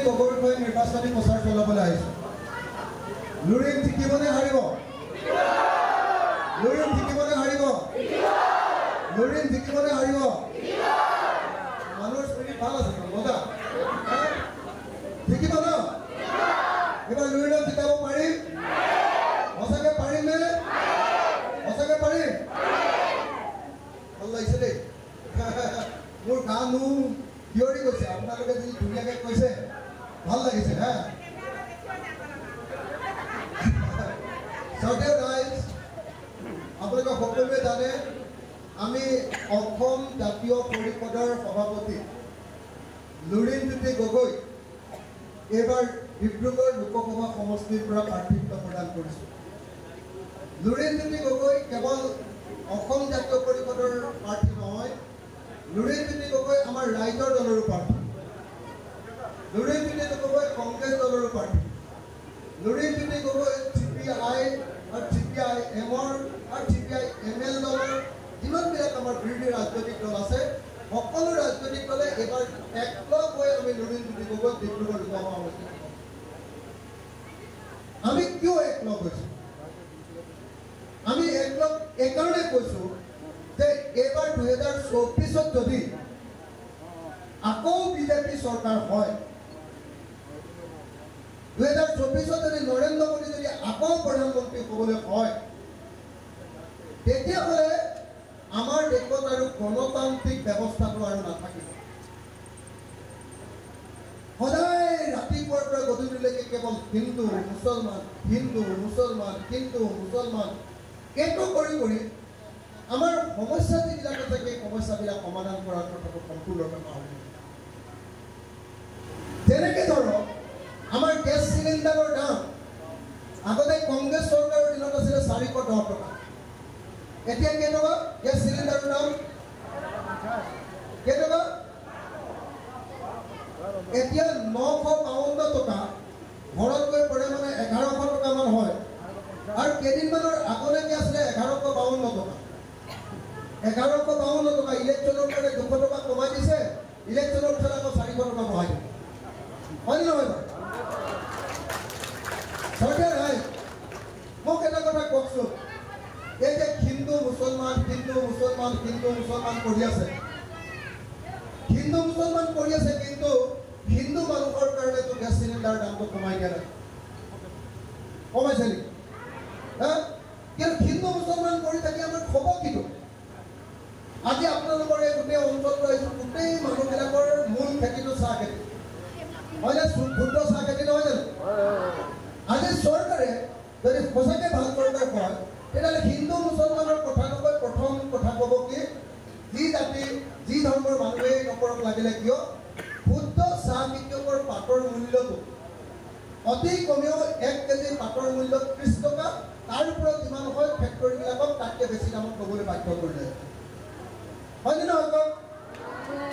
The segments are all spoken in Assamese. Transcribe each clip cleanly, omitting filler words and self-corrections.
গগৈৰ হৈ নিৰ্বাচনী প্ৰচাৰ চলাবলৈ আহিছোঁ। লুৰিণ জিকিবনে হাৰিব? লুৰিণ জিকিবনে হাৰিব? লুৰিণ জিকিবনে হাৰিব? মানুহৰ স্পিৰিট ভাল আছে মজা জিকিব ন? এইবাৰ লুৰিণক জিকাব পাৰিম? সঁচাকে পাৰিম নে? সঁচাকে পাৰিম? ভাল লাগিছে দেই মোৰ গানো থিয়ৰি কৈছে আপোনালোকে যদি ধুনীয়াকে কৈছে ভাল লাগিছে হা আপোনালোকে সকলোৱে জানে আমি অসম জাতীয় পৰিষদৰ সভাপতি লুৰিণজ্যোতি গগৈ এইবাৰ ডিব্ৰুগড় লোকসভা সমষ্টিৰ পৰা প্ৰাৰ্থিত্ব প্ৰদান কৰিছোঁ। লুৰিণজ্যোতি গগৈ কেৱল অসম জাতীয় পৰিষদৰ প্ৰাৰ্থী নহয়, লুৰিণজ্যোতি গগৈ আমাৰ ৰাইজৰ দলৰো প্ৰাৰ্থী, লুৰিণজ্যোতি গগৈ কংগ্ৰেছ দলৰো প্ৰাৰ্থী, লুৰিণজ্যোতি গগৈ CPI আৰু CPIMৰ আৰু CPIML দলৰ যিমানবিলাক আমাৰ বিৰোধী ৰাজনৈতিক দল আছে সকলো ৰাজনৈতিক দলে এইবাৰ একলগ হৈ আমি লুৰিণজ্যোতি গগৈ ডিব্ৰুগড় লোকসভা সমষ্টিত আমি কিয় একলগ হৈছোঁ? আমি একলগ এইকাৰণে কৈছোঁ যে এইবাৰ 2024 যদি আকৌ বিজেপি চৰকাৰ হয়, 2024 যদি নৰেন্দ্ৰ মোদী যদি আকৌ প্ৰধানমন্ত্ৰী হ'বলৈ হয়, তেতিয়াহ'লে আমাৰ দেশত আৰু গণতান্ত্ৰিক ব্যৱস্থাটো আৰু নাথাকিব। সদায় ৰাতিপুৱাৰ পৰা গধূলিলৈকে কেৱল হিন্দু মুছলমান হিন্দু মুছলমান হিন্দু মুছলমান এইটো কৰি কৰি আমাৰ সমস্যা যিবিলাক আছে সেই সমস্যাবিলাক সমাধান কৰাৰ কথাটো সম্পূৰ্ণৰূপে পাহৰি গৈছে। যেনেকৈ ধৰক আমাৰ গেছ চিলিণ্ডাৰৰ দাম আগতে কংগ্ৰেছ চৰকাৰৰ দিনত আছিলে 410 টকা, এতিয়া কেইটকা গেছ চিলিণ্ডাৰৰ দাম? কেইটকা? এতিয়া 952 টকা, ঘৰত গৈ পৰে মানে 1100 টকামান হয়। আৰু কেইদিনমানৰ আগলৈকে আছিলে 1152 টকা, 1152 টকা। ইলেকশ্যনৰ কাৰণে 200 টকা কমাই দিছে, ইলেকশ্যনৰ পিছত আকৌ 400 টকা বঢ়াই দিছে, হয় নহয় বাৰু? চৰকাৰ নাই। মোক এটা কথা কওকচোন, এই যে হিন্দু মুছলমান হিন্দু মুছলমান হিন্দু মুছলমান কৰি আছে, হিন্দু মুছলমান কৰি আছে, কিন্তু হিন্দু মানুহৰ কাৰণেতো গেছ চিলিণ্ডাৰৰ দামটো কমাই দিয়া নাই, কমাইছে নেকি? কিন্তু হিন্দু মুছলমান কৰি থাকি আমাৰ খবৰ কিটো? আজি আপোনালোকৰ এই গোটেই অঞ্চলটো আহিছোঁ, গোটেই মানুহবিলাকৰ মূল খেতিটো চাহ খেতি, হয়নে? ক্ষুদ্ৰ চাহ খেতি নহয় জানো? আজি চৰকাৰে যদি সঁচাকৈ ভাল চৰকাৰ হয় তেতিয়াহ'লে হিন্দু মুছলমানৰ কথা নকৈ প্ৰথম কথা ক'ব কি, যি জাতি যি ধৰ্মৰ মানুহেই নকৰক লাগিলে কিয়, শুদ্ধ চাহ খেতিয়কৰ পাতৰ মূল্যটো অতি কমেও 1 কেজি পাতৰ মূল্য 30 টকা, তাৰ ওপৰত যিমান হয় ফেক্টৰীবিলাকক তাতকৈ বেছি দামত ল'বলৈ বাধ্য কৰিলে, হয়নে নহয় কওক?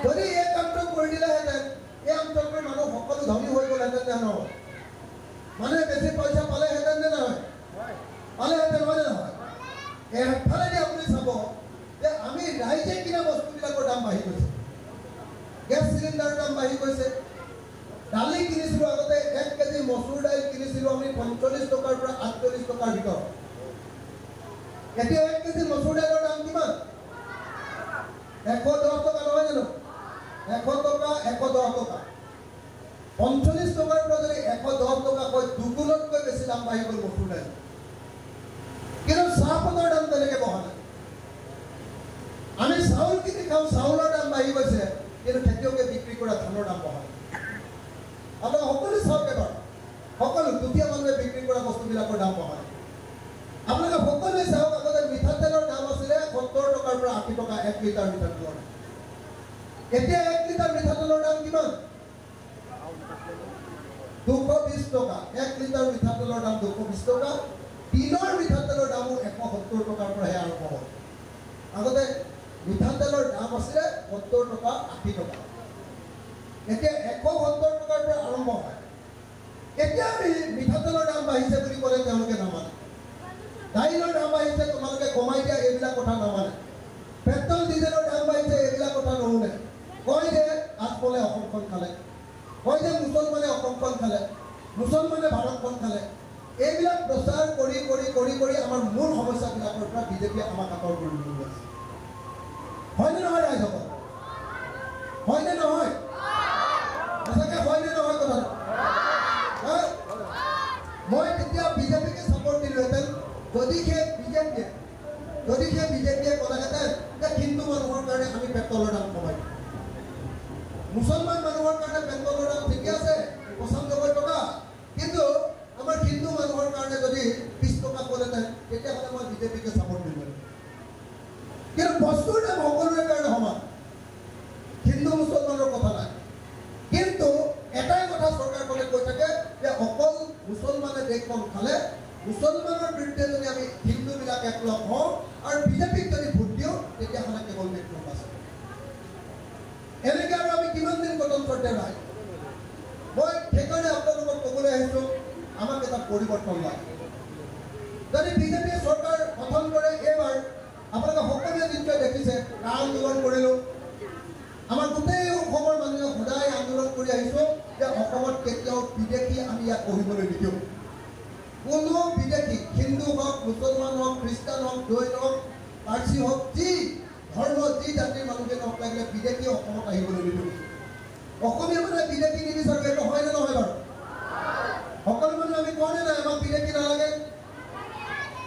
যদি এই কামটো কৰি দিলেহেঁতেন এই অঞ্চলটোৰ মানুহ সকলো ধনী হৈ গ'লহেঁতেন নে নহয়? মানুহে বেছি পইচা পালেহেঁতেন নে নহয়? পালেহেঁতেন, হয়নে নহয়? এফালেদি আপুনি চাব যে আমি ৰাইজে কিনা বস্তুবিলাকৰ দাম বাঢ়ি গৈছে, গেছ চিলিণ্ডাৰৰ দাম বাঢ়ি গৈছে। দালি কিনিছিলোঁ আগতে 1 কেজি মচুৰ দাইল কিনিছিলোঁ আমি 45 টকাৰ পৰা 48 টকাৰ ভিতৰত, এতিয়া 1 কেজি মচুৰ দাইলৰ দাম কিমান? 110 টকা, নহয় জানো? 100 টকা 110 টকা, 45 টকাৰ পৰা যদি 110 টকা হয়, দুগুণতকৈ বেছি দাম বাঢ়ি গ'ল মচুৰ দাইল। কিন্তু চাহপাতৰ দাম তেনেকৈ বঢ়া নাই। আমি চাউল কিনি খাওঁ, চাউলৰ দাম বাঢ়ি গৈছে, কিন্তু খেতিয়কে বিক্ৰী কৰা ধানৰ দাম বঢ়া নাই। আপোনালোকে সকলো চাওক এবাৰ, সকলো দুখীয়া মানুহে বিক্ৰী কৰা বস্তুবিলাকৰ দাম বঢ়া নাই। আপোনালোকে সকলোৱে চাওক, আগতে মিঠাতেলৰ দাম আছিলে 70 টকাৰ পৰা 80 টকা 1 লিটাৰ মিঠাতেলৰ দাম। এতিয়া 1 লিটাৰ মিঠাতেলৰ দাম কিমান? 220 টকা। 1 লিটাৰ মিঠাতেলৰ দাম 220 টকা। টিনৰ মিঠাতেলৰ দামো 170 টকাৰ পৰাহে আৰম্ভ হয়। আগতে মিঠাতেলৰ দাম আছিলে 70 টকা 80 টকা, এতিয়া 170 টকাৰ পৰা আৰম্ভ হয়। এতিয়া আমি মিঠাতেলৰ দাম বাঢ়িছে বুলি ক'লে তেওঁলোকে নামানে, দাইলৰ দাম বাঢ়িছে তোমালোকে কমাই দিয়া এইবিলাক কথা নামানে, পেট্ৰল ডিজেলৰ দাম বাঢ়িছে এইবিলাক কথা নুশুনে, কয় যে আঠফলে অসমখন খালে, কয় যে মুছলমান মুছলমানে অসমখন খালে, মুছলমানে ভাৰতখন খালে। এইবিলাক প্ৰচাৰ কৰি কৰি কৰি কৰি আমাৰ মূল সমস্যাবিলাকৰ পৰা বিজেপিয়ে আমাক আঁতৰ কৰি লৈ আছে। হয়নে নহয় ৰাইজসকল? হয়নে নহয়? সঁচাকৈ হয়নে নহয় কথাটো? মই তেতিয়া বিজেপিকে ছাপৰ্ট দিলোহেঁতেন যদিহে বিজেপিয়ে ক'লেহেঁতেন যে হিন্দু মানুহৰ কাৰণে আমি পেট্ৰলৰ দাম কমাই দিম। মুছলমান মানুহৰ কাৰণে পেট্ৰলৰ দাম ঠিকে আছে 95 টকা, কিন্তু আমাৰ হিন্দু মানুহৰ কাৰণে যদি 20 টকা ক'লেহেঁতেন তেতিয়াহ'লে মই বিজেপিকে ছাপৰ্ট দিলোহেঁতেন। কিন্তু বস্তুৰ দাম সকলোৰে কাৰণে সমান, হিন্দু মুছলমানৰ কথা নাই। কিন্তু এটাই কথা চৰকাৰখনে কৈ থাকে যে অকল মুছলমানে দেশখন খালে, মুছলমানৰ বিৰুদ্ধে যদি আমি হিন্দুবিলাক একলগ হওঁ আৰু বিজেপিক যদি ভোট দিওঁ তেতিয়াহ'লে কেৱল দেশখন আছে। এনেকৈ আৰু আমি কিমান দিন গণতন্ত্ৰতে নাই। মই সেইকাৰণে আপোনালোকক ক'বলৈ আহিছোঁ, আমাক এটা পৰিৱৰ্তন লাগে। যদি বিজেপিয়ে চৰকাৰ গঠন কৰে, এইবাৰ আপোনালোকে সকলোৱে নিশ্চয় দেখিছে কা আন্দোলন কৰিলোঁ। আমাৰ গোটেই অসমৰ মানুহে সদায় আন্দোলন কৰি আহিছোঁ যে অসমত কেতিয়াও বিদেশী আমি ইয়াত পঢ়িবলৈ নিদিওঁ। কোনো বিদেশী, হিন্দু হওক, মুছলমান হওক, খ্ৰীষ্টান হওক, জৈন হওক, পাৰ্চী হওক, যি ধৰ্ম যি জাতিৰ মানুহে নহওক লাগিলে বিদেশী অসমত আহিবলৈ নিদিওঁ। অসমীয়া মানুহে বিদেশী নিবিচাৰোঁ, এইটো হয়নে নহয় বাৰু? সকলো মানুহ আমি কওঁনে নাই আমাক বিদেশী নালাগে?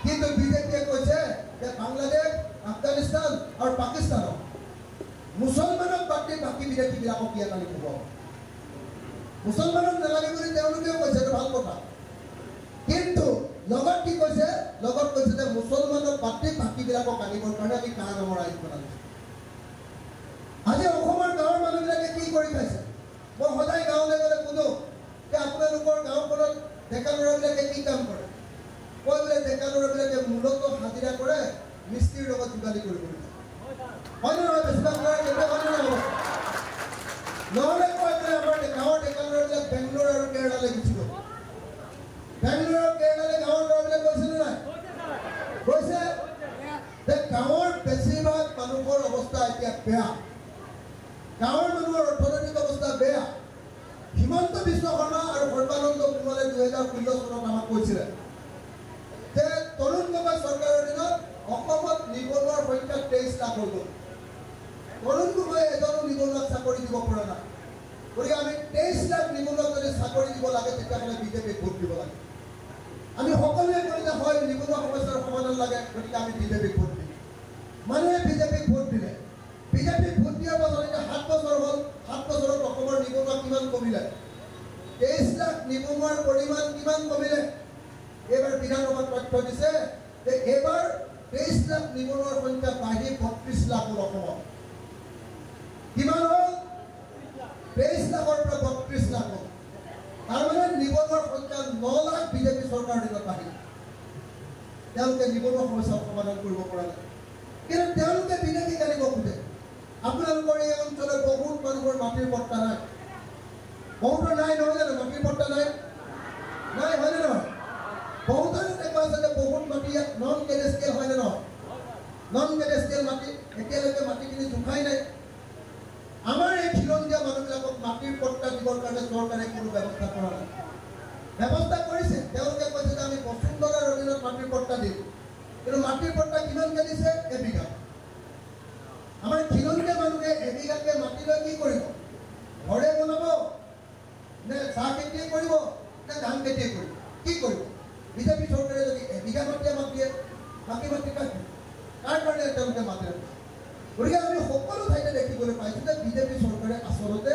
কিন্তু বিজেপিয়ে কৈছে যে বাংলাদেশ, আফগানিস্তান আৰু পাকিস্তানক মুছলমানক বাদ দি বাকী বিদেশীবিলাকক ইয়াত আনি থ'ব। মুছলমানক নালাগে বুলি তেওঁলোকেও কৈছে, এইটো ভাল কথা। কিন্তু লগত কি কৈছে? লগত কৈছে যে মুছলমানক বাদ দি বাকীবিলাকক আনিবৰ কাৰণে আমি কা নামৰ আইন বনাইছোঁ। আজি অসমৰ গাঁৱৰ মানুহবিলাকে কি কৰি খাইছে? মই সদায় গাঁৱলৈ গ'লে সোধোঁ যে আপোনালোকৰ গাঁওখনত ডেকা ল'ৰাবিলাকে কি কাম কৰে? কয় বোলে ডেকা ল'ৰাবিলাকে মূলতঃ হাজিৰা কৰে, মিস্ত্ৰীৰ লগত যোগালী কৰিবলৈ। হয়নে নহয়? বেছিভাগ ল'ৰা কেতিয়া হয়নে নহয়? নহ'লে কয় বোলে আমাৰ গাঁৱৰ ডেকা ল'ৰাবিলাক বেংগলোৰ আৰু কেৰেলালৈ গুচি গ'ল। বেংগলোৰ আৰু কেৰেলালৈ গাঁৱৰ ল'ৰাবিলাক গৈছেনে নাই? গৈছে। যে গাঁৱৰ বেছিভাগ মানুহৰ অৱস্থা এতিয়া বেয়া। গাঁৱৰ মানুহৰ অৰ্থনৈতিক অৱস্থা বেয়া। হিমন্ত বিশ্ব শৰ্মা আৰু সৰ্বানন্দ সোণোৱালে 2016 চনত আমাক কৈছিলে যে তৰুণ গগৈ চৰকাৰৰ দিনত অসমত নিবনুৱাৰ সংখ্যা 23 লাখ হৈ গ'ল। তৰুণ গগৈয়ে এজনো নিবনুৱাক চাকৰি দিব পৰা নাই। গতিকে আমি 23 লাখ নিবনুৱাক যদি চাকৰি দিব লাগে তেতিয়াহ'লে বিজেপিক ভোট দিব লাগে। আমি সকলোৱে কওঁ যে হয় নিবনুৱা সমস্যাৰ সমাধান লাগে, গতিকে আমি বিজেপিক ভোট দিম। মানুহে বিজেপিক ভোট দিলে। বিজেপিক ভোট দিয়াৰ পাছত এতিয়া 7 বছৰ হ'ল। 7 বছৰত অসমৰ নিবনুৱা কিমান কমিলে? 23 লাখ নিবনুৱাৰ পৰিমাণ কিমান কমিলে? এইবাৰ বিধানসভাত তথ্য দিছে যে এইবাৰ 23 লাখ নিবনুৱাৰ সংখ্যা বাঢ়ি 32 লাখ হ'ল অসমত। কিমান হ'ল? 23 লাখৰ পৰা 32 লাখ হ'ল। তাৰমানে নিবনুৱাৰ সংখ্যা 9 লাখ বিজেপি চৰকাৰৰ দিনত বাঢ়িল। তেওঁলোকে নিবনুৱা সমস্যা সমাধান কৰিব পৰা নাই। কিন্তু তেওঁলোকে বিদেশীক আনিব খোজে। আপোনালোকৰ এই অঞ্চলৰ বহুত মানুহৰ মাটিৰ পট্টা নাই। বহুতৰ নাই নহয় জানো? মাটিৰ পট্টা নাই, নাই হয়নে নহয়? বহুতৰে দেখা আছে যে বহুত মাটি ইয়াত নন কেডেষ্ট্ৰিয়েল হয়নে নহয়? নন কেডেষ্ট্ৰিয়েল মাটি, এতিয়ালৈকে মাটিখিনি জোখাই নাই। আমাৰ এই খিলঞ্জীয়া মানুহবিলাকক মাটিৰ পট্টা দিবৰ কাৰণে চৰকাৰে কোনো ব্যৱস্থা কৰা নাই। ব্যৱস্থা কৰিছে, তেওঁলোকে কৈছে যে আমি বসুন্ধৰাৰ অধীনত মাটিৰ পট্টা দিম, কিন্তু মাটিৰ পট্টা কিমানকৈ দিছে? এবিঘা। আমাৰ খিলঞ্জীয়া মানুহে এবিঘাকে মাটি লৈ কি কৰিব? ঘৰে বনাব নে চাহ খেতিয়ে কৰিব নে ধান খেতিয়ে কৰিব? কি কৰিব? বিজেপি চৰকাৰে যদি এবিঘা মাটিয়ে মাতিয়ে বাকী মাটি কাৰ কাৰণে তেওঁলোকে মাতি ৰাখিছে? গতিকে আমি সকলো ঠাইতে দেখিবলৈ পাইছোঁ যে বিজেপি চৰকাৰে আচলতে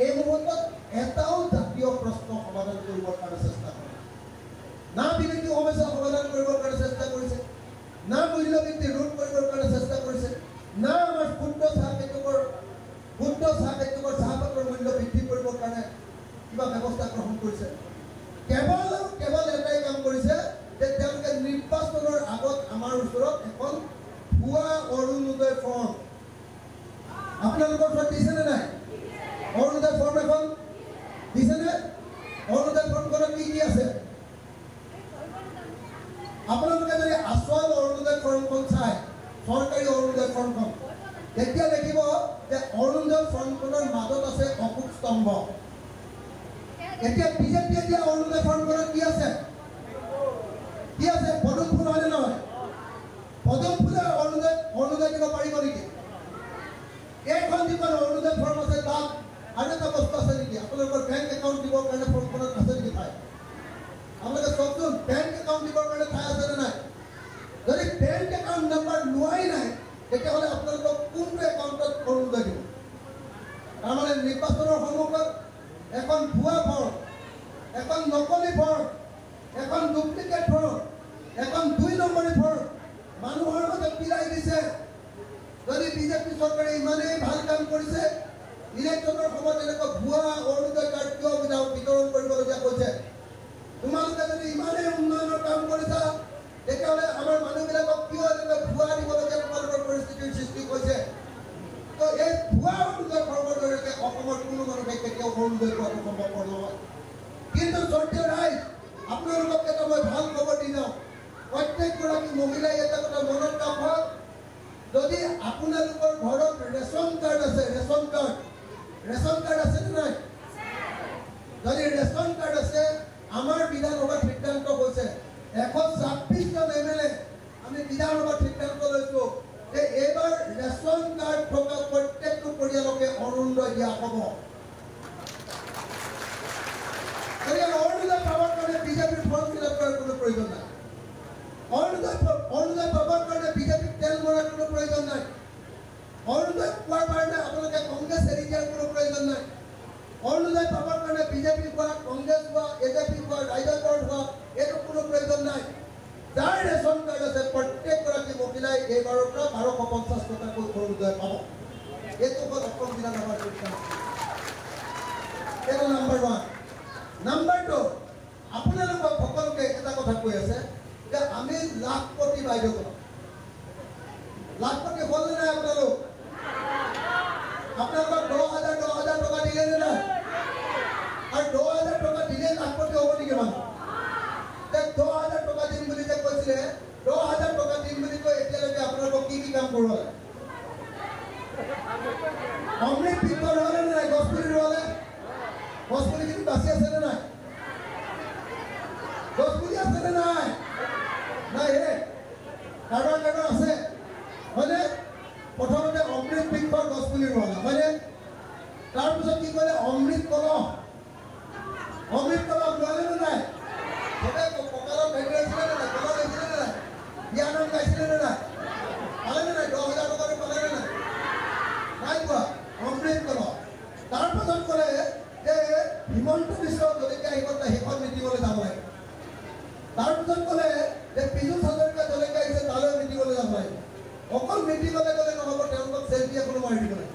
এই মুহূৰ্তত এটাও জাতীয় প্ৰশ্ন সমাধান কৰিবৰ কাৰণে চেষ্টা কৰে না। বিদেশী সমস্যা সমাধান কৰিবৰ কাৰণে চেষ্টা কৰিছে না, মূল্যবৃদ্ধি ৰোধ কৰিবৰ কাৰণে চেষ্টা কৰিছে না, আমাৰ ক্ষুদ্ৰ চাহ খেতিয়কৰ চাহপাতৰ মূল্য বৃদ্ধি কৰিবৰ কাৰণে কিবা ব্যৱস্থা গ্ৰহণ কৰিছে। কেৱল এটাই কাম কৰিছে যে তেওঁলোকে নিৰ্বাচনৰ আগত আমাৰ ওচৰত এখন ভুৱা অৰুণোদয় ফৰ্ম, আপোনালোকৰ ওচৰত দিছেনে নাই? অৰুণোদয় ফৰ্ম এখন দিছেনে? অৰুণোদয় ফৰ্মখনত কি কি আছে? আপোনালোকে যদি আচল অৰুণোদয় ফৰ্মখন চাই, চৰকাৰী অৰুণোদয় ফৰ্মখন, তেতিয়া দেখিব যে অৰুণোদয় ফৰ্মখনৰ মাজত আছে অশোক স্তম্ভ। এতিয়া বিজেপি এতিয়া অৰুণোদয় ফৰ্মুলাত কি আছে পদুম ফুল হয়নে নহয় পদুম ফুলে অৰুণোদয় দিব পাৰিব নেকি এইখন যিখন অৰুণোদয় ফৰ্ম আছে তাত আৰু এটা বস্তু আছে নেকি আপোনালোকৰ বেংক একাউণ্ট দিবৰ কাৰণে ফৰ্মখনত আছে নেকি ঠাই আপোনালোকে চাওকচোন বেংক একাউণ্ট দিবৰ কাৰণে ঠাই আছেনে নাই যদি বেংক একাউণ্ট নম্বৰ লোৱাই নাই তেতিয়াহ'লে আপোনালোকক কোনটো একাউণ্টত অৰুণোদয় দিব তাৰমানে নিৰ্বাচনৰ সন্মুখত এখন ভুৱা ফৰ্ম এখন নকলি ফৰ্ম এখন ডুপ্লিকেট ফৰ্ম এখন 2 নম্বৰী ফৰ্ম মানুহৰ মাজত পিৰাই দিছে যদি বিজেপি চৰকাৰে ইমানেই ভাল কাম কৰিছে ইলেকশ্যনৰ সময়ত এনেকুৱা ভুৱা অৰুণোদয় কাৰ্ড কিয় বিতৰণ কৰিবলগীয়া হৈছে তোমালোকে যদি ইমানেই উন্নয়নৰ কাম কৰিছা তেতিয়াহ'লে আমাৰ মানুহবিলাকক কিয় এনেকুৱা ভুৱা দিবলগীয়া তোমালোকৰ পৰিস্থিতিৰ সৃষ্টি হৈছে তো এই ভুৱা অৰুণোদয় ফৰ্মৰ জৰিয়তে অসমৰ কোনো মানুহে কেতিয়াও অৰুণোদয় পোৱাটো সম্ভৱপৰ নহয় কিন্তু চৰ্তীয় ৰাইজ আপোনালোকক এটা মই ভাল খবৰ দি যাওঁ প্ৰত্যেকগৰাকী মহিলাই এটা কথা মনত ৰাখক যদি আপোনালোকৰ ঘৰত ৰেচন কাৰ্ড আছে নে নাই যদি ৰেচন কাৰ্ড আছে আমাৰ বিধানসভাত সিদ্ধান্ত হৈছে 126 জন MLA আমি বিধানসভাত সিদ্ধান্ত লৈছো যে এইবাৰ ৰেচন কাৰ্ড থকা প্ৰত্যেকটো পৰিয়ালকে অৰুণোদয় দিয়া হ'ব অৰুণোদয় পাবৰ কাৰণে বিজেপিৰ ফৰ্ম ফিল আপ কৰাৰ কোনো প্ৰয়োজন নাই অৰুণোদয় পাবৰ কাৰণে বিজেপিক তেল মৰাৰ কোনো প্ৰয়োজন নাই অৰুণোদয় পোৱাৰ কাৰণে আপোনালোকে কংগ্ৰেছ এৰি দিয়াৰ কোনো প্ৰয়োজন নাই অৰুণোদয় পাবৰ কাৰণে বিজেপি হোৱা কংগ্ৰেছ হোৱা এজেপি হোৱা ৰাইজৰ দল হোৱা এইটো কোনো প্ৰয়োজন নাই যাৰ ৰেচন কাৰ্ড আছে প্ৰত্যেকগৰাকী মহিলাই এইবাৰৰ পৰা 1250 টকাকৈ অৰুণোদয় পাব এইটো হ'ল অসম বিধানসভাৰ সিদ্ধান্ত এইটো নম্বৰ 1 নম্বৰ 2 আপোনালোকক সকলোকে এটা কথা কৈ আছে যে আমি লাখপতি বাইদেউ লাখপতি হ'ল নে নাই আপোনালোক আপোনালোকক 10,000 টকা দিলে নে নাই আৰু 10,000 টকা দিলে লাখপতি হ'ব নেকি মানুহ 10,000 টকা দিম বুলি যে কৈছিলে 10,000 টকা দিম বুলি কৈ এতিয়ালৈকে আপোনালোকক কি কাম কৰোৱা অমৃত পিছৰ হ'লে নে নাই গছপুলি ৰোৱালে গছপুলি কিন্তু বাচি আছে নে নাই গছপুলি আছে নে নাই নাই কাৰোবাৰ আছে হয়নে প্ৰথমতে অমৃত বৃক্ষৰ গছপুলি ৰোৱালা হয়নে তাৰপিছত কি কৰিলে অমৃত কলহ ৰোৱালে নে নাই সদায় কঁকালত ভেটি ৰাখিছিলে নে নাই কলহ লৈছিলে নে নাই বিয়া নাম গাইছিলে নে নাই পালে নে নাই 10,000 টকাটো পালে নে নাই নাই পোৱা অমৃত কলহ তাৰপাছত ক'লে যে হিমন্ত বিশ্ব জলকীয়া আহিব সেইখন মিটিঙলৈ যাব লাগে তাৰপিছত ক'লে যে পীযুষ হাজৰিকা জলকীয়া আহিছে তালৈ মিটিঙলৈ যাব লাগে অকল মিটিঙলৈ গ'লে নহ'ব তেওঁলোকক চেল্ফি এখনো মাৰি দিব লাগে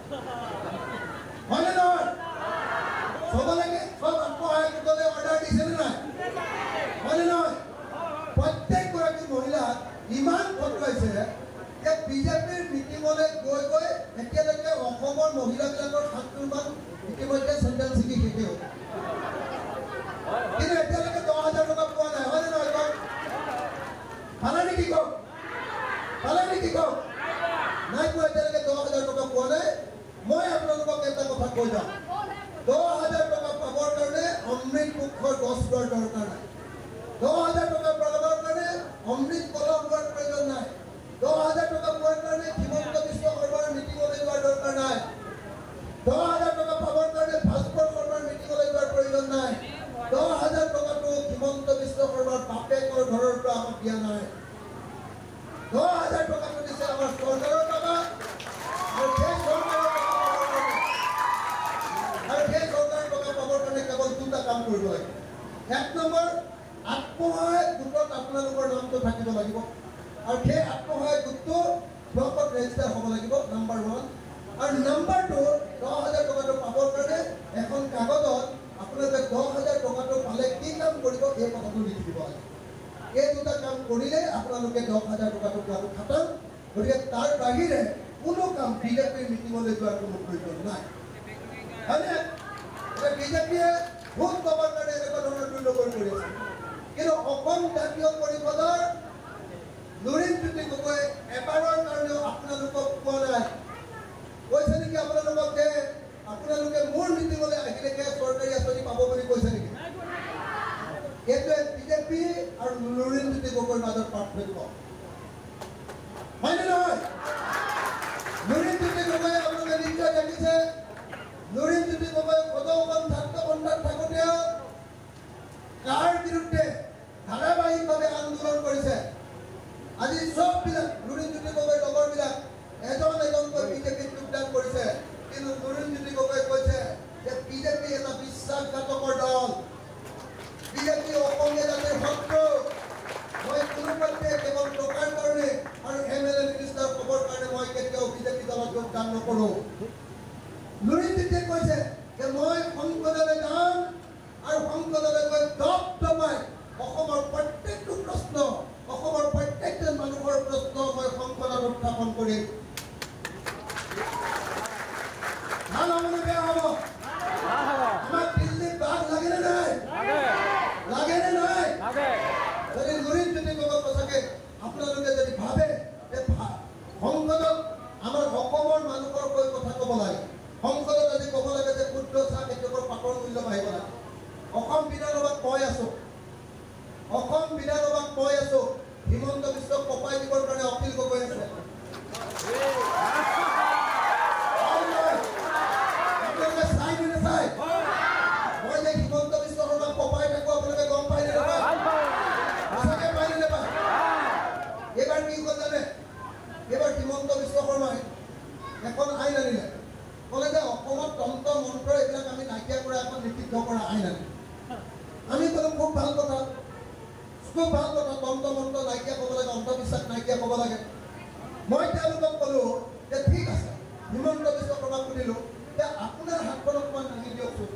হয়নে নহয় চবলৈকে চব আত্মসহায়ক গোটলৈ অৰ্ডাৰ দিছে নে নাই হয়নে নহয় প্ৰত্যেকগৰাকী মহিলাক ইমান ফটোৱাইছে যে বিজেপিৰ মিটিঙলৈ গৈ এতিয়ালৈকে অসমৰ মহিলাবিলাকৰ 70মান ইতিমধ্যে চেণ্ডেল ছিগি শেষে হ'ল কিন্তু এতিয়ালৈকে 10,000 টকা পোৱা নাই হয়নে নহয় কওক পালে নেকি কওক নাই পোৱা এতিয়ালৈকে 10,000 টকা পোৱা নাই মই আপোনালোকক এটা কথা কৈ যাওঁ 10,000 টকা পাবৰ কাৰণে অমৃত বৃক্ষৰ গছ ৰোৱাৰ দৰকাৰ নাই 10,000 টকা পাবৰ কাৰণে অমৃত কলহ ৰোৱাৰ প্ৰয়োজন নাই 10,000 টকা পোৱাৰ কাৰণে হিমন্ত বিশ্ব শৰ্মাৰ মিটিঙলৈ যোৱাৰ দৰকাৰ নাই 10,000 টকা পাবৰ কাৰণে ভাস্কৰ শৰ্মাৰ মিটিঙলৈ যোৱাৰ প্ৰয়োজন নাই 10,000 টকাটো হিমন্ত বিশ্ব শৰ্মাৰ বাপেকৰ ঘৰৰ পৰা আমাক দিয়া নাই 10,000 টকাটো দিছে আমাৰ চৰকাৰৰ টকা আৰু সেই চৰকাৰৰ টকা পাবৰ কাৰণে কেৱল 2টা কাম কৰিব লাগে 1 নম্বৰ আত্মসহায়ক গোটত আপোনালোকৰ নামটো থাকিব লাগিব আৰু সেই আত্মসহায়ক গোটটো ব্লকত ৰেজিষ্টাৰ হ'ব লাগিব নম্বৰ 1 আৰু নম্বৰ 2 10,000 টকাটো পাবৰ কাৰণে এখন কাগজত আপোনালোকে 10,000 টকাটো পালে কি কাম কৰিব এই কথাটো লিখি দিব লাগে এই 2টা কাম কৰিলে আপোনালোকে 10,000 টকাটো পোৱাটো খাটাম গতিকে তাৰ বাহিৰে কোনো কাম বিজেপিৰ মিটিঙলৈ যোৱাৰ কোনো প্ৰয়োজন নাই হয়নে বিজেপিয়ে ভোট পাবৰ কাৰণে এনেকুৱা ধৰণৰ দুৰ্নগৰ কৰি আছে কিন্তু অসম জাতীয় পৰিষদৰ লুৰিণজ্যোতি গগৈ এবাৰৰ কাৰণেও আপোনালোকক পোৱা নাই কৈছে নেকি আপোনালোকক যে আপোনালোকে মোৰ মিটিঙলৈ আহিলেহে চৰকাৰী আঁচনি পাব বুলি কৈছে নেকি এইটোৱে বিজেপি আৰু লুৰিণজ্যোতি গগৈৰ মাজত পাৰ্থক্য হয়নে নহয় লুৰিণজ্যোতি গগৈ আপোনালোকে নিশ্চয় দেখিছে লুৰিণজ্যোতি গগৈ সদৌখন ছাত্ৰ সন্থাত থাকোঁতে কাৰ বিৰুদ্ধে ধাৰাবাহিকভাৱে আন্দোলন কৰিছে আজি চববিলাক লুৰিণজ্যোতি গগৈ লগৰবিলাক এজন এজনকৈ বিজেপিত যোগদান কৰিছে কিন্তু লুৰিণজ্যোতি গগৈ কৈছে যে বিজেপি এটা বিশ্বাসঘাতকৰ দল বিজেপি অসমীয়া জাতিৰ শত্ৰু মই কোনোপধ্যে কেৱল টকাৰ কাৰণে আৰু MLA মিনিষ্টাৰ খবৰ কাৰণে মই কেতিয়াও বিজেপি দলত যোগদান নকৰোঁ লুৰিণজ্যোতিয়ে কৈছে যে মই সংসদলৈ যাম আৰু সংসদলৈ গৈ দপদপাই অসমৰ প্ৰত্যেকটো প্ৰশ্ন অসমৰ প্ৰত্যেকজন মানুহৰ প্ৰশ্ন মই সংসদত উত্থাপন কৰিম ভাল হ'বনে বেয়া হ'ব আমাক দিল্লীত বাঘ লাগেনে নাই লাগেনে নাই যদি লুৰিণজ্যোতি গগৈ সঁচাকে আপোনালোকে যদি ভাবে যে সংসদত আমাৰ অসমৰ মানুহৰ কৈ কথা ক'ব লাগে সংসদত আজি ক'ব লাগে যে ক্ষুদ্ৰ চাহ খেতিয়কৰ পাতৰ মূল্য বাঢ়িব লাগে অসম বিধানসভাত কৈ আছো হিমন্ত বিশ্বক কপাই দিবৰ কাৰণে অখিল গগৈ আছে আপোনালোকে চাই নে নাচাই মই যে হিমন্ত বিশ্ব শৰ্মাক কপাই থাকো আপোনালোকে গম পাই নে নাপায় সঁচাকে পাই নে নাপায় এইবাৰ কি হ'ল জানে এইবাৰ হিমন্ত বিশ্ব শৰ্মাই এখন আইন আনিলে ক'লে যে অসমত তন্ত্ৰ মন্ত্ৰ এইবিলাক আমি নাইকিয়া কৰা এখন নিষিদ্ধ কৰা আইন আনিলে আমি ক'লো খুব ভাল কথা তন্ত্ৰ মন্ত্ৰ নাইকিয়া ক'ব লাগে অন্ধবিশ্বাস নাইকিয়া ক'ব লাগে মই তেওঁলোকক ক'লো যে ঠিক আছে হিমন্ত বিশ্ব শৰ্মাক সুধিলোঁ যে আপোনাৰ হাতখন অকণমান দাঙি দিয়কচোন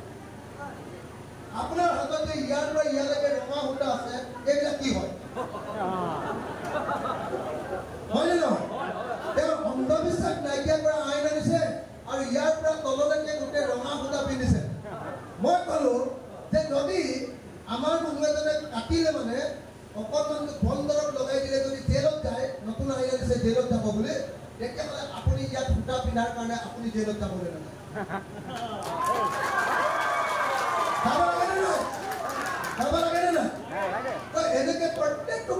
আপোনাৰ হাতত যে ইয়াৰ পৰা ইয়ালৈকে ৰঙা সূতা আছে এইবিলাক কি হয় হয়নে নহয় তেওঁ অন্ধবিশ্বাস নাইকিয়া কৰা আইন আনিছে আৰু ইয়াৰ পৰা তললৈকে গোটেই ৰঙা সূতা পিন্ধিছে মই ক'লো যে যদি আমাৰ মানুহ এজনে কাটিলে মানে অকণমান বন্দৰত লগাই দিলে যদি জেলত যায় নতুন আইন আনিছে জেলত যাব বুলি তেতিয়াহ'লে আপুনি ইয়াত সূতা পিন্ধাৰ কাৰণে আপুনি জেলত যাবলৈ নালাগে এনেকে প্ৰত্যেকটো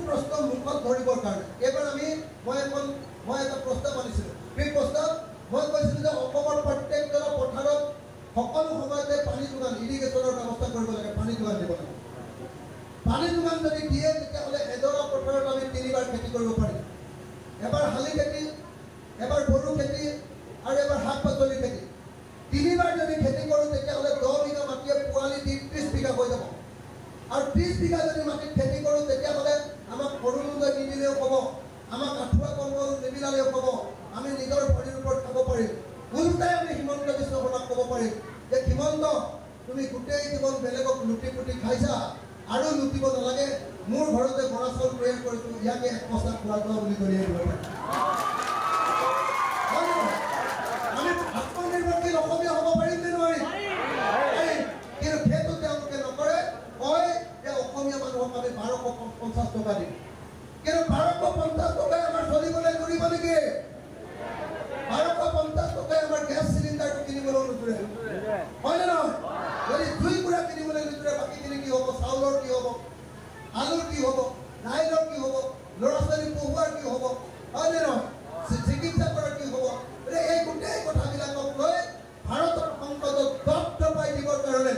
প্ৰশ্ন মুখত ধৰিবৰ কাৰণে এইবাৰ মই এটা প্ৰস্তাৱ আনিছিলোঁ এই প্ৰস্তাৱ মই কৈছিলোঁ যে অসমৰ প্ৰত্যেকজন পথাৰত সকলো সময়তে পানী যোগান ইৰিগেশ্যনৰ ব্যৱস্থা কৰিব লাগে পানী যোগান দিব লাগে পানী যোগান যদি দিয়ে তেতিয়াহ'লে এডৰা পথাৰত আমি 3বাৰ খেতি কৰিব পাৰিম এবাৰ শালি খেতি এবাৰ বড়ো খেতি আৰু এবাৰ শাক পাচলি খেতি 3বাৰ যদি খেতি কৰোঁ তেতিয়াহ'লে 10 বিঘা মাটিয়ে পোৱালি দি 30 বিঘা হৈ যাব আৰু 30 বিঘা যদি মাটিত খেতি কৰোঁ তেতিয়াহ'লে আমাক অৰুণোদয় নিদিলেও হ'ব আমাক আঁঠুৱা কম্বল নিবিলালেও হ'ব আমি নিজৰ ভৰিৰ ওপৰত খাব পাৰিম উল্টাই আমি হিমন্ত বিশ্ব শৰ্মাক ক'ব পাৰিম যে হিমন্ত তুমি গোটেই জীৱন বেলেগক লুটি পুটি খাইছা আৰু লুটিব নালাগে মোৰ ঘৰতে বৰা চাউল তৈয়াৰ কৰিছোঁ ইয়াকে এক বস্তা খোৱা যোৱা বুলি কলিয়াই দিব পাৰিম আমি আত্মনিৰ্ভৰশীল অসমীয়া হ'ব পাৰিম নে নোৱাৰিম কিন্তু সেইটো তেওঁলোকে নকৰে কয় যে অসমীয়া মানুহক আমি 1250 টকা দিম কিন্তু 1250 টকাই আমাৰ চলিবলৈ কৰিব নেকি 1250 টকাই আমাৰ গেছ চিলিণ্ডাৰটো কিনিবলৈ নুজুৰে হয়নে নহয় যদি 2 গুড়া কিনিবলৈ নুজুৰে বাকীখিনি কি হ'ব চাউলৰ কি হ'ব আলুৰ কি হ'ব দাইলৰ কি হ'ব ল'ৰা ছোৱালী পঢ়ুৱাৰ কি হ'ব হয়নে নহয় চিকিৎসা কৰাৰ কি হ'ব এই গোটেই কথাবিলাকক লৈ ভাৰতৰ সংসদত দপদপাই দিবৰ কাৰণে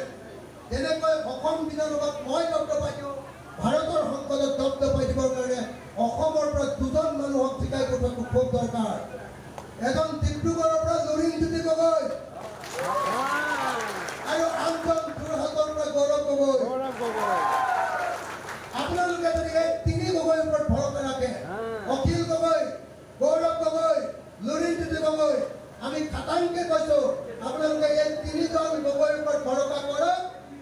যেনেকৈ অসম বিধানসভাত মই দপদপাই দিওঁ ভাৰতৰ সংসদত দপদপাই দিবৰ কাৰণে অসমৰ পৰা 2জন মানুহক জিকাই পঠোৱাটো খুব দৰকাৰ এজন ডিব্ৰুগড়ৰ পৰা লুৰিণজ্যোতি গগৈ আৰু আনজন যোৰহাটৰ পৰা গৌৰৱ গগৈ আপোনালোকে যদি এই 3 গগৈৰ ওপৰত ভৰসা ৰাখে অখিল গগৈ গৌৰৱ গগৈ লুৰিণজ্যোতি গগৈ আমি খাটাংকে কৈছোঁ আপোনালোকে এই 3জন গগৈৰ ওপৰত ভৰসা কৰক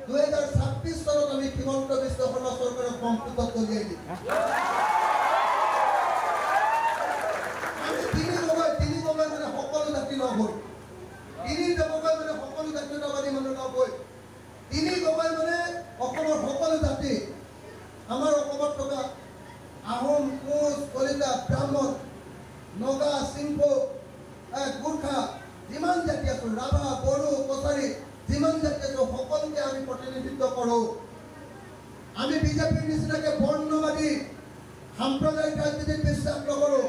2026 চনত আমি হিমন্ত বিশ্ব শৰ্মা চৰকাৰক সংসদত কলিয়াই দিম তিনি গগৈ মানে সকলো জাতি লগ হৈ 3 গগৈ মানে সকলো জাতীয়তাবাদী মানুহ লগ হৈ 3 গগৈ মানে অসমৰ সকলো জাতি আমাৰ অসমত থকা আহোম কোচ কলিতা ব্ৰাহ্মণ নগা চিম্পো যিমান জাতি আছো ৰাভা বড়ো কছাৰী যিমান জাতি আছো সকলোকে আমি প্ৰতিনিধিত্ব নিষিদ্ধ কৰোঁ আমি বিজেপিৰ নিচিনাকৈ বৰ্ণবাদী সাম্প্ৰদায়িক ৰাজনীতিত বিশ্বাস নকৰোঁ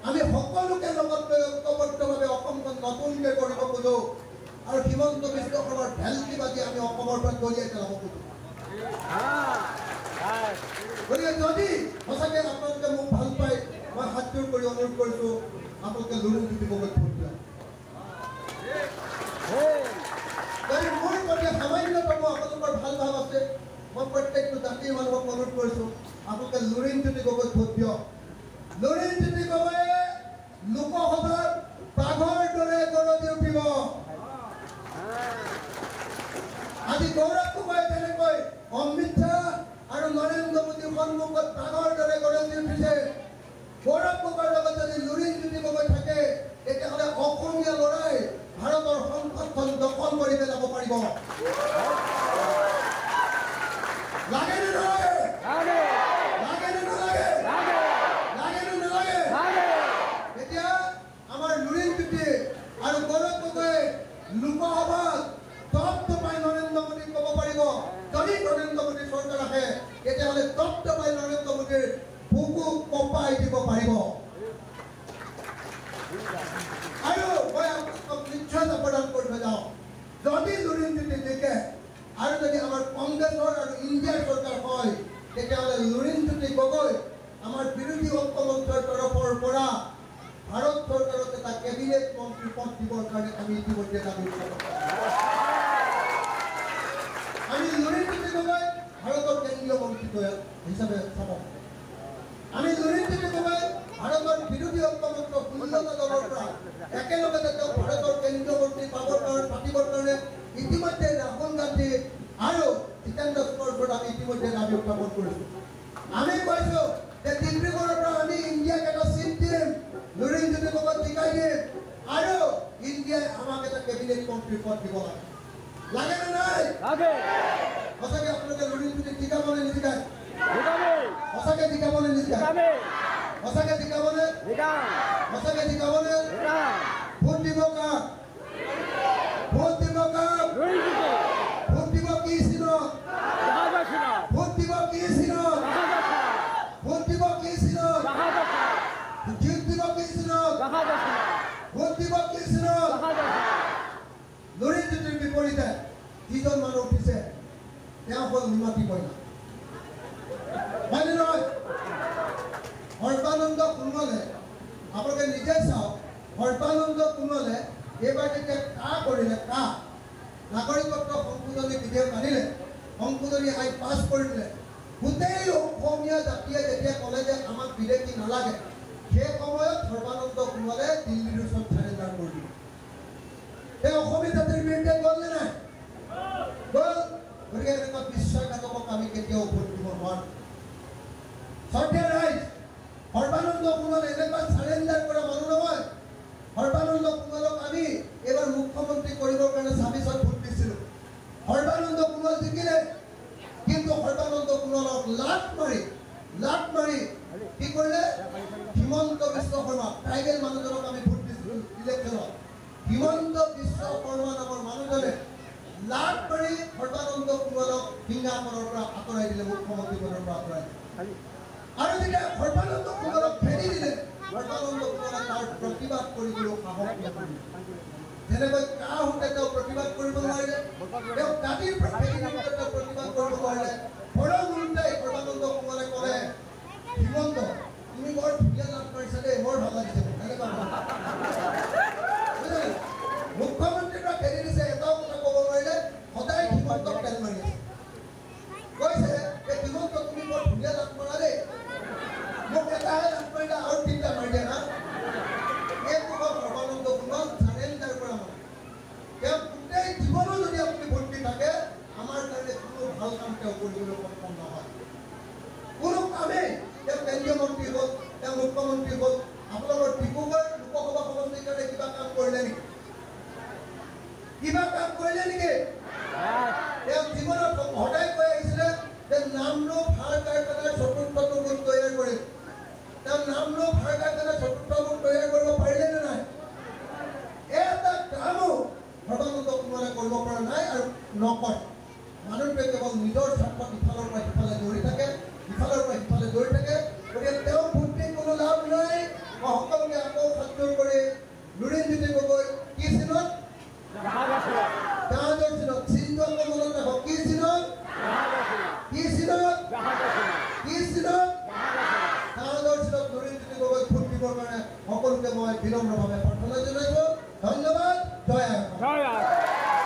আমি সকলোকে লগত লৈ ঐক্যবদ্ধভাৱে অসমখন নতুনকৈ কৰিব খোজোঁ আৰু হিমন্ত বিশ্ব শৰ্মাৰ ভেলকিবাজি আমি অসমৰ পৰা দলিয়াই পেলাব খোজোঁ গতিকে যদি সঁচাকৈ আপোনালোকে মোক ভাল পায় মই হাতযোৰ কৰি অনুৰোধ কৰিছোঁ আপোনালোকে লুৰুণজ্যোতি গগৈক ভোট দিয়ক যদি মোৰ প্ৰতি সামান্যতম আপোনালোকৰ ভাল ভাৱ আছে মই প্ৰত্যেকটো জাতিৰ মানুহক অনুৰোধ কৰিছোঁ আপোনালোকে লুৰুণজ্যোতি গগৈক ভোট দিয়ক লুৰুণজ্যোতি গগৈয়ে লোকসভাত বাঘৰ দৰে গৰজি উঠিব আজি গৌৰৱ গগৈয়ে যেনেকৈ অমিত শ্বাহ আৰু নৰেন্দ্ৰ মোদীৰ সন্মুখত বাঘৰ দৰে গৰজি উঠিছে গৌৰৱ গগৈৰ লগত যদি লুৰুণজ্যোতি গগৈ থাকে তেতিয়াহ'লে অসমীয়া ল'ৰাই ভাৰতৰ সংসদখন দখল কৰি পেলাব পাৰিব লাগে নে নালাগে লাগে নে নালাগে লাগে নে নালাগে এতিয়া আমাৰ লুৰুণজ্যোতি আৰু গৌৰৱ গগৈয়ে লোকসভাত দপদপাই নৰেন্দ্ৰ মোদীক ক'ব পাৰিব যদি নৰেন্দ্ৰ মোদীৰ চৰকাৰ আহে তেতিয়াহ'লে দপদপাই নৰেন্দ্ৰ মোদীৰ বুকু কঁপাই দিব পাৰিব আৰু মই আপোনালোকক নিশ্চয় প্ৰদান কৰিব যাওঁ যদি লুৰুণজ্যোতি জিকে আৰু যদি আমাৰ কংগ্ৰেছৰ আৰু ইণ্ডিয়াৰ চৰকাৰ হয় তেতিয়াহ'লে লুৰুণজ্যোতি গগৈ আমাৰ বিৰোধী ঐক্যমঞ্চৰ তৰফৰ পৰা ভাৰত চৰকাৰত এটা কেবিনেট মন্ত্ৰী পদ দিবৰ কাৰণে আমি ইতিমধ্যে দাবী কৰিছোঁ আমি লুৰুণজ্যোতি গগৈ ভাৰতৰ কেন্দ্ৰীয় মন্ত্ৰী হিচাপে চাব আমি লুৰুণজ্যোতি গগৈ ভাৰতৰ বিৰোধী ঐক্যমঞ্চ 16টা দলৰ পৰা একেলগে তেওঁ ভাৰতৰ কেন্দ্ৰীয় মন্ত্ৰী পাতিবৰ কাৰণে ইতিমধ্যে ৰাহুল গান্ধী আৰু জিতেন্দ্ৰ সিঙৰ ওপৰত আমি ইতিমধ্যে দাবী উত্থাপন কৰিছোঁ আমি কৈছোঁ যে ডিব্ৰুগড়ৰ পৰা আমি ইণ্ডিয়াক এটা চিট দিম লুৰুণজ্যোতি গগৈক জিকাই দিম আৰু ইণ্ডিয়াই আমাক এটা কেবিনেট মন্ত্ৰী পদ দিব লাগে নে নাই সঁচাকৈ আপোনালোকে লুৰুণজ্যোতিক জিকাবনে নিজিকায় সঁচাকৈ জিকাবনে নিজিকায় সঁচাকৈ জিকাবনে সঁচাকৈ জিকাবনে ভোট দিব কাক ভোট দিব কাক ভোট দিব কি চিনত ভোট দিব কি চিনত ভোট দিব কি চিনত ভোট দিব কি চিনত ভোট দিব কি চিনত লুৰুণজ্যোতিৰ বিপৰীতে যিজন মানুহ উঠিছে তেওঁ হ'ল নিমাতী কইনা হয়নে নহয় সৰ্বানন্দ সোণোৱালে আপোনালোকে নিজে চাওক সৰ্বানন্দ সোণোৱালে এইবাৰ যেতিয়া কৰিলে নাগৰিকত্ব সংশোধনী বিধেয়ক আনিলে সংশোধনী আইন পাছ কৰিলে গোটেই অসমীয়া জাতিয়ে যেতিয়া ক'লে যে আমাক বিদেশী নালাগে সেই সময়ত সৰ্বানন্দ সোণোৱালে দিল্লীৰ ওচৰত চাৰেণ্ডাৰ কৰি দিলে তেওঁ অসমীয়া জাতিৰ বিৰুদ্ধে গ'ল নে নাই গ'ল গতিকে এনেকুৱা বিশ্বাসঘাতকক আমি কেতিয়াও ভোট দিব নোৱাৰোঁ শ্ৰদ্ধেয় ৰাইজ সৰ্বানন্দ সোণোৱালে এনেকুৱা চাৰেণ্ডাৰ কৰা মানুহ নহয় সৰ্বানন্দ সোণোৱালক আমি এইবাৰ মুখ্যমন্ত্ৰী কৰিবৰ কাৰণে 26ত ভোট দিছিলোঁ সৰ্বানন্দ সোণোৱাল জিকিলে কিন্তু সৰ্বানন্দ সোণোৱালক লাট মাৰি কি কৰিলে হিমন্ত বিশ্ব শৰ্মা ট্ৰাইবেল মানুহজনক আমি ভোট দিছিলোঁ ইলেকশ্যনত হিমন্ত বিশ্ব শৰ্মা নামৰ মানুহজনে লাট মাৰি সৰ্বানন্দ সোণোৱালক সিংহাসনৰ পৰা আঁতৰাই দিলে মুখ্যমন্ত্ৰী পদৰ পৰা আঁতৰাই দিলে আৰু যেতিয়া সৰ্বানন্দ সোণোৱালক খেদি দিলে সৰ্বানন্দ সোণোৱালে তাৰ প্ৰতিবাদ কৰিবলৈ সাহস নকৰিলে যেনেকৈ কাহঁতে তেওঁ প্ৰতিবাদ কৰিব নোৱাৰিলে তেওঁ জাতিৰ তেওঁ প্ৰতিবাদ কৰিব নোৱাৰিলে ফলৰ উল্টাই সৰ্বানন্দ সোণোৱালে ক'লে হিমন্ত তুমি বৰ ধুনীয়া লাভ কৰিছা দেই বৰ ভাল লাগিছে মুখ্যমন্ত্ৰীৰ পৰা খেদি দিছে এটাও কথা ক'ব নোৱাৰিলে সদায় হিমন্তক তেল মাৰি আছে কৈছে যে হিমন্ত তুমি বৰ ধুনীয়া লাভ কৰা দেই মোক এটাহে লাভ কৰিলে আৰু 3টা মাৰি দিয়া না এইটো হ'ল সৰ্বানন্দ সোণোৱাল চাৰেণ্ডাৰ কৰা মানুহ তেওঁ গোটেই জীৱনো যদি আপুনি ভোট দি থাকে আমাৰ কাৰণে কোনো ভাল কাম তেওঁ কৰিবলৈ সক্ষম নহয় কোনো কামেই তেওঁ কেন্দ্ৰীয় মন্ত্ৰী হ'ল তেওঁ মুখ্যমন্ত্ৰী হ'ল আপোনালোকৰ ডিব্ৰুগড় লোকসভা সমষ্টিৰ কাৰণে কিবা কাম কৰিলে নেকি তেওঁ জীৱনত সদায় কৈ আহিছিলে যে নামৰূপ সাৰ কাৰখানাৰ 4ৰ্থটো গোট তৈয়াৰ কৰিম তেওঁ নামৰূপ সাৰ কাৰখানাৰ 4ৰ্থ গোট তৈয়াৰ কৰিব পাৰিলে নে নাই এটা কামো সৰ্বানন্দ সোণোৱালে কৰিব পৰা নাই আৰু নকৰে মানুহটোৱে কেৱল নিজৰ স্বাৰ্থত ইফালৰ পৰা সিফালে দৌৰি থাকে, ইফালৰ পৰা সিফালে দৌৰি থাকে। গতিকে তেওঁ ভোট দি কোনো লাভ নাই। মই সকলোকে আকৌ সাজুৰ কৰি লুৰিণজ্যোতি গগৈ কি চিনত? জাহাজৰ চিনত। চিনটো আকৌ মনত ৰাখক। কি চিনত? কি চিনত? কি চিনত? জাহাজৰ চিনত লুৰিণজ্যোতি গগৈ ভোট দিবৰ কাৰণে সকলোকে মই বিনম্ৰভাৱে প্ৰাৰ্থনা জনাইছোঁ। ধন্যবাদ। জয় আই অসম।